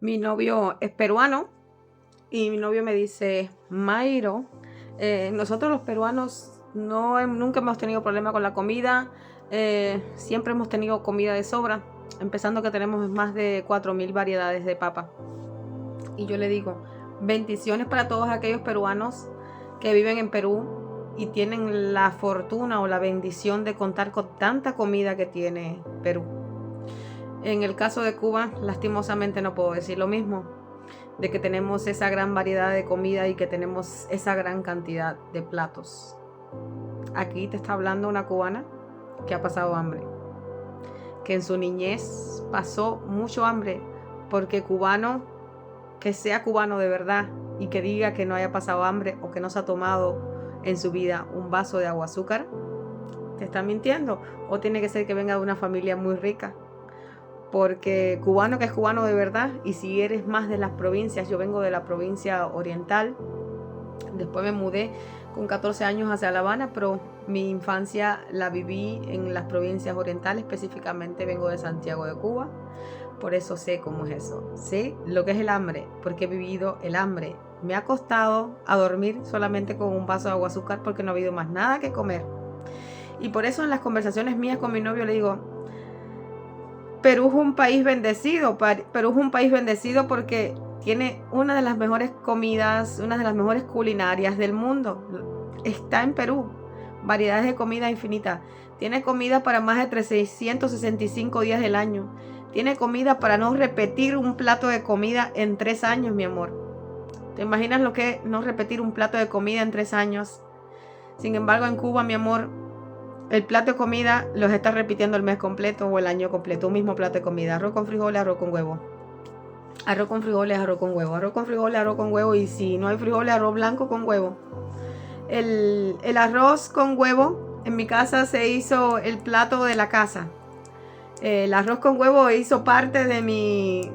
Mi novio es peruano y mi novio me dice, Mayro, nosotros los peruanos nunca hemos tenido problema con la comida, siempre hemos tenido comida de sobra, empezando que tenemos más de 4000 variedades de papa. Y yo le digo, bendiciones para todos aquellos peruanos que viven en Perú y tienen la fortuna o la bendición de contar con tanta comida que tiene Perú. En el caso de Cuba, lastimosamente no puedo decir lo mismo, de que tenemos esa gran variedad de comida y que tenemos esa gran cantidad de platos. Aquí te está hablando una cubana que ha pasado hambre, que en su niñez pasó mucho hambre, porque cubano, que sea cubano de verdad y que diga que no haya pasado hambre o que no se ha tomado en su vida un vaso de agua azúcar, te está mintiendo, o tiene que ser que venga de una familia muy rica. Porque cubano que es cubano de verdad, y si eres más de las provincias, yo vengo de la provincia oriental, después me mudé con 14 años hacia La Habana, pero mi infancia la viví en las provincias orientales, específicamente vengo de Santiago de Cuba, por eso sé cómo es eso, sé lo que es el hambre, porque he vivido el hambre. Me ha costado a dormir solamente con un vaso de agua azúcar porque no ha habido más nada que comer. Y por eso en las conversaciones mías con mi novio le digo, Perú es un país bendecido. Perú es un país bendecido porque tiene una de las mejores comidas, una de las mejores culinarias del mundo. Está en Perú. Variedades de comida infinitas. Tiene comida para más de 365 días del año. Tiene comida para no repetir un plato de comida en 3 años, mi amor. ¿Te imaginas lo que es no repetir un plato de comida en 3 años? Sin embargo, en Cuba, mi amor, el plato de comida los está repitiendo el mes completo o el año completo. Un mismo plato de comida. Arroz con frijoles, arroz con huevo. Arroz con frijoles, arroz con huevo. Arroz con frijoles, arroz con huevo. Y si no hay frijoles, arroz blanco con huevo. El arroz con huevo, en mi casa se hizo el plato de la casa. El arroz con huevo hizo parte de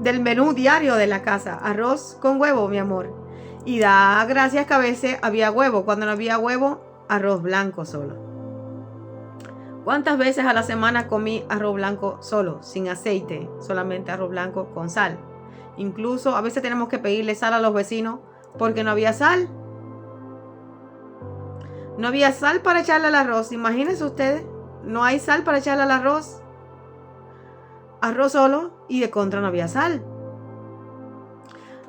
del menú diario de la casa. Arroz con huevo, mi amor. Y da gracias que a veces había huevo. Cuando no había huevo, arroz blanco solo. ¿Cuántas veces a la semana comí arroz blanco solo, sin aceite, solamente arroz blanco con sal? Incluso a veces tenemos que pedirle sal a los vecinos porque no había sal. No había sal para echarle al arroz. Imagínense ustedes, no hay sal para echarle al arroz. Arroz solo y de contra no había sal.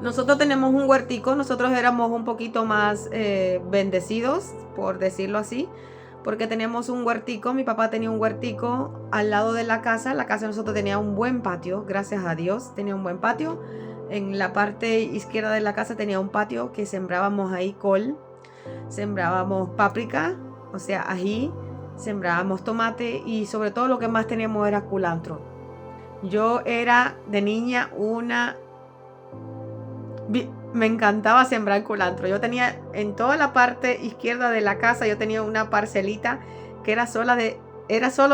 Nosotros tenemos un huertico, nosotros éramos un poquito más bendecidos, por decirlo así, porque tenemos un huertico. Mi papá tenía un huertico al lado de la casa de nosotros tenía un buen patio, gracias a Dios, tenía un buen patio. En la parte izquierda de la casa tenía un patio que sembrábamos ahí col, sembrábamos páprica, o sea, ají, sembrábamos tomate y sobre todo lo que más teníamos era culantro. Yo era de niña me encantaba sembrar culantro. Yo tenía en toda la parte izquierda de la casa, yo tenía una parcelita que era solo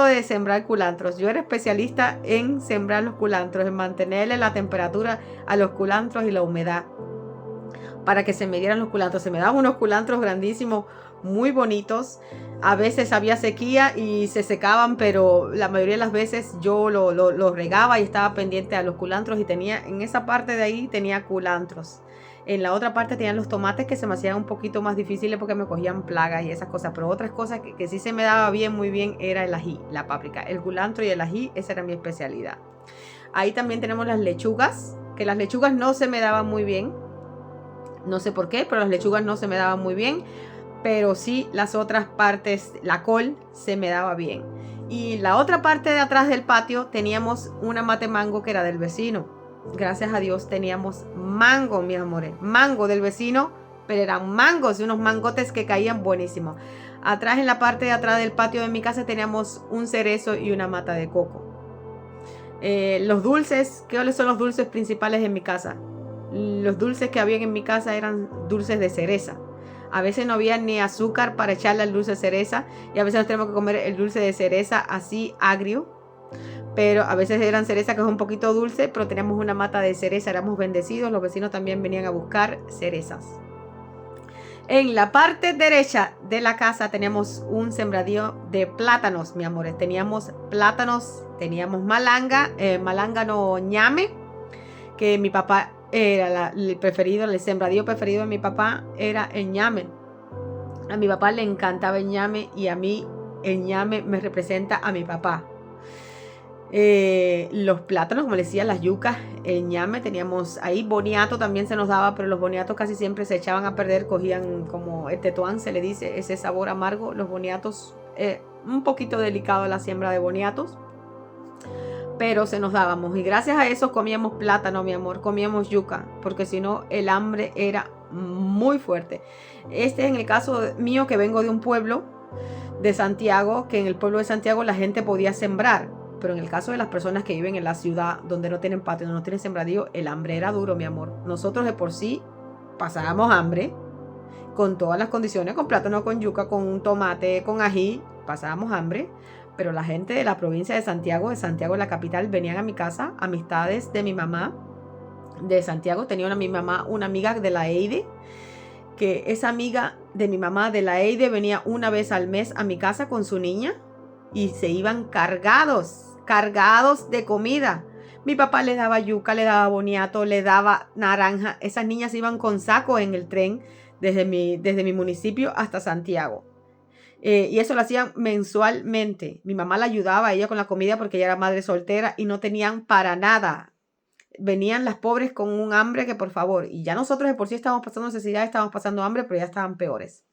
de sembrar culantros. Yo era especialista en sembrar los culantros, en mantenerle la temperatura a los culantros y la humedad para que se me dieran los culantros. Se me daban unos culantros grandísimos, muy bonitos. A veces había sequía y se secaban, pero la mayoría de las veces yo lo regaba y estaba pendiente a los culantros, y en esa parte de ahí tenía culantros. En la otra parte tenían los tomates, que se me hacían un poquito más difíciles porque me cogían plagas y esas cosas, pero otras cosas que sí se me daba bien, muy bien, era el ají, la páprica, el culantro y el ají. Esa era mi especialidad. Ahí también tenemos las lechugas, que las lechugas no se me daban muy bien. No sé por qué, pero las lechugas no se me daban muy bien. Pero sí las otras partes, la col, se me daba bien. Y la otra parte de atrás del patio teníamos una mate mango que era del vecino. Gracias a Dios teníamos mango, mis amores. Mango del vecino, pero eran mangos y unos mangotes que caían buenísimos. Atrás, en la parte de atrás del patio de mi casa, teníamos un cerezo y una mata de coco. Los dulces, ¿cuáles son los dulces principales en mi casa? Los dulces que habían en mi casa eran dulces de cereza. A veces no había ni azúcar para echarle al dulce de cereza, y a veces nos tenemos que comer el dulce de cereza así agrio, pero a veces eran cereza que es un poquito dulce, pero teníamos una mata de cereza, éramos bendecidos. Los vecinos también venían a buscar cerezas. En la parte derecha de la casa teníamos un sembradío de plátanos, mi amores. Teníamos plátanos, teníamos malanga, malanga no ñame, que mi papá era el preferido, el sembradío preferido de mi papá era el ñame. A mi papá le encantaba el ñame y a mí el ñame me representa a mi papá. Los plátanos, como les decía, las yucas, el ñame, teníamos ahí boniato también se nos daba, pero los boniatos casi siempre se echaban a perder, cogían como el tetuán, se le dice, ese sabor amargo. Los boniatos, un poquito delicado la siembra de boniatos, pero se nos dábamos y gracias a eso comíamos plátano, mi amor, comíamos yuca, porque si no el hambre era muy fuerte. En el caso mío, que vengo de un pueblo de Santiago, que en el pueblo de Santiago la gente podía sembrar, pero en el caso de las personas que viven en la ciudad, donde no tienen patio, no tienen sembradío, el hambre era duro, mi amor. Nosotros de por sí pasábamos hambre, con todas las condiciones, con plátano, con yuca, con tomate, con ají, pasábamos hambre. Pero la gente de la provincia de Santiago la capital, venían a mi casa, amistades de mi mamá de Santiago. Tenía mi mamá una amiga de la EIDE, que esa amiga de mi mamá de la EIDE venía una vez al mes a mi casa con su niña y se iban cargados de comida. Mi papá le daba yuca, le daba boniato, le daba naranja. Esas niñas iban con sacos en el tren desde mi municipio hasta Santiago. Y eso lo hacían mensualmente. Mi mamá la ayudaba a ella con la comida porque ella era madre soltera y no tenían para nada. Venían las pobres con un hambre que, por favor, y ya nosotros de por sí estábamos pasando necesidad, estábamos pasando hambre, pero ya estaban peores.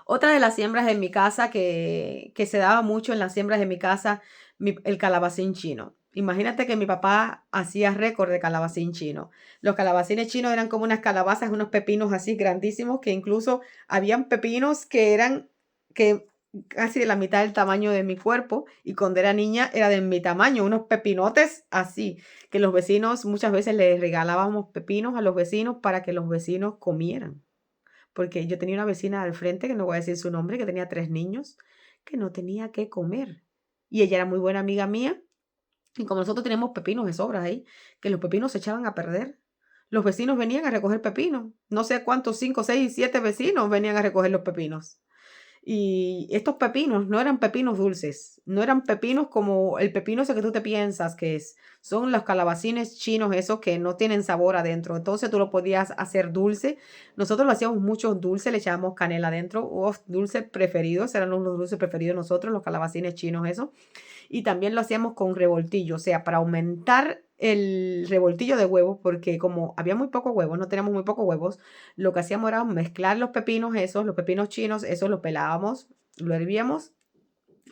Otra de las siembras de mi casa que se daba mucho en las siembras de mi casa, el calabacín chino. Imagínate que mi papá hacía récord de calabacín chino. Los calabacines chinos eran como unas calabazas, unos pepinos así grandísimos, que incluso habían pepinos que eran casi de la mitad del tamaño de mi cuerpo, y cuando era niña era de mi tamaño, unos pepinotes así, que los vecinos, muchas veces les regalábamos pepinos a los vecinos para que los vecinos comieran. Porque yo tenía una vecina al frente, que no voy a decir su nombre, que tenía 3 niños, que no tenía qué comer. Y ella era muy buena amiga mía. Y como nosotros teníamos pepinos de sobras ahí, que los pepinos se echaban a perder, los vecinos venían a recoger pepinos. No sé cuántos, 5, 6, 7 vecinos venían a recoger los pepinos. Y estos pepinos no eran pepinos dulces, no eran pepinos como el pepino ese que tú te piensas que es. Son los calabacines chinos esos que no tienen sabor adentro. Entonces tú lo podías hacer dulce. Nosotros lo hacíamos mucho dulce, le echábamos canela adentro. Dulces preferidos, eran los dulces preferidos de nosotros, los calabacines chinos esos. Y también lo hacíamos con revoltillo, o sea, para aumentar el revoltillo de huevos, porque como había muy pocos huevos, no teníamos muy pocos huevos, lo que hacíamos era mezclar los pepinos esos, los pepinos chinos, esos los pelábamos, lo hervíamos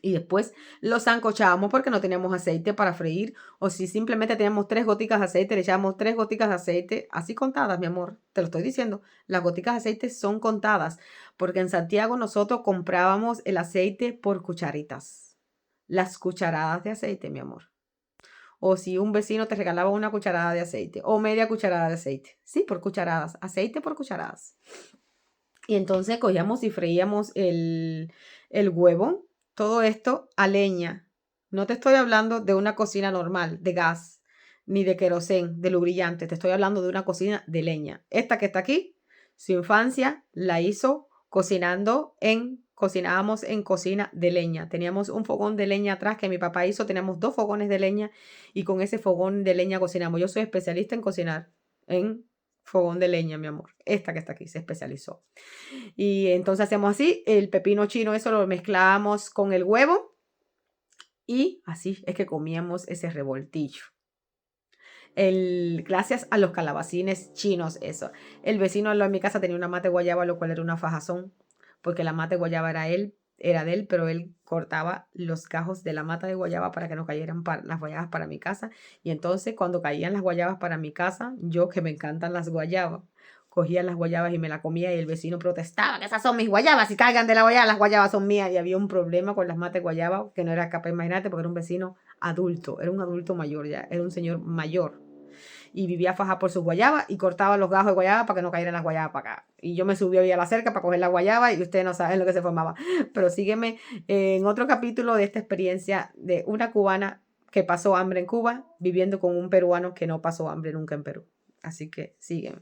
y después los sancochábamos porque no teníamos aceite para freír, o si simplemente teníamos 3 goticas de aceite, le echábamos 3 goticas de aceite, así contadas, mi amor, te lo estoy diciendo, las goticas de aceite son contadas, porque en Santiago nosotros comprábamos el aceite por cucharitas, las cucharadas de aceite, mi amor. O si un vecino te regalaba una cucharada de aceite o media cucharada de aceite. Sí, por cucharadas, aceite por cucharadas. Y entonces cogíamos y freíamos el huevo. Todo esto a leña. No te estoy hablando de una cocina normal, de gas, ni de querosén, de lubrillante. Te estoy hablando de una cocina de leña. Esta que está aquí, su infancia la hizo cocinábamos en cocina de leña. Teníamos un fogón de leña atrás que mi papá hizo. Teníamos 2 fogones de leña y con ese fogón de leña cocinamos. Yo soy especialista en cocinar en fogón de leña, mi amor. Esta que está aquí se especializó. Y entonces hacemos así, el pepino chino, eso lo mezclábamos con el huevo y así es que comíamos ese revoltillo. Gracias a los calabacines chinos, eso. El vecino de mi casa tenía una mata de guayaba, lo cual era una fajazón, porque la mata de guayaba era de él, pero él cortaba los gajos de la mata de guayaba para que no cayeran las guayabas para mi casa. Y entonces cuando caían las guayabas para mi casa, yo que me encantan las guayabas, cogía las guayabas y me la comía, y el vecino protestaba que esas son mis guayabas, y caigan de la guayaba, las guayabas son mías. Y había un problema con las matas de guayaba que no era capaz, imagínate, porque era un vecino adulto, era un adulto mayor ya, era un señor mayor. Y vivía faja por sus guayabas y cortaba los gajos de guayaba para que no cayeran las guayabas para acá. Y yo me subí a la cerca para coger la guayaba y ustedes no saben lo que se formaba. Pero sígueme en otro capítulo de esta experiencia de una cubana que pasó hambre en Cuba, viviendo con un peruano que no pasó hambre nunca en Perú. Así que sígueme.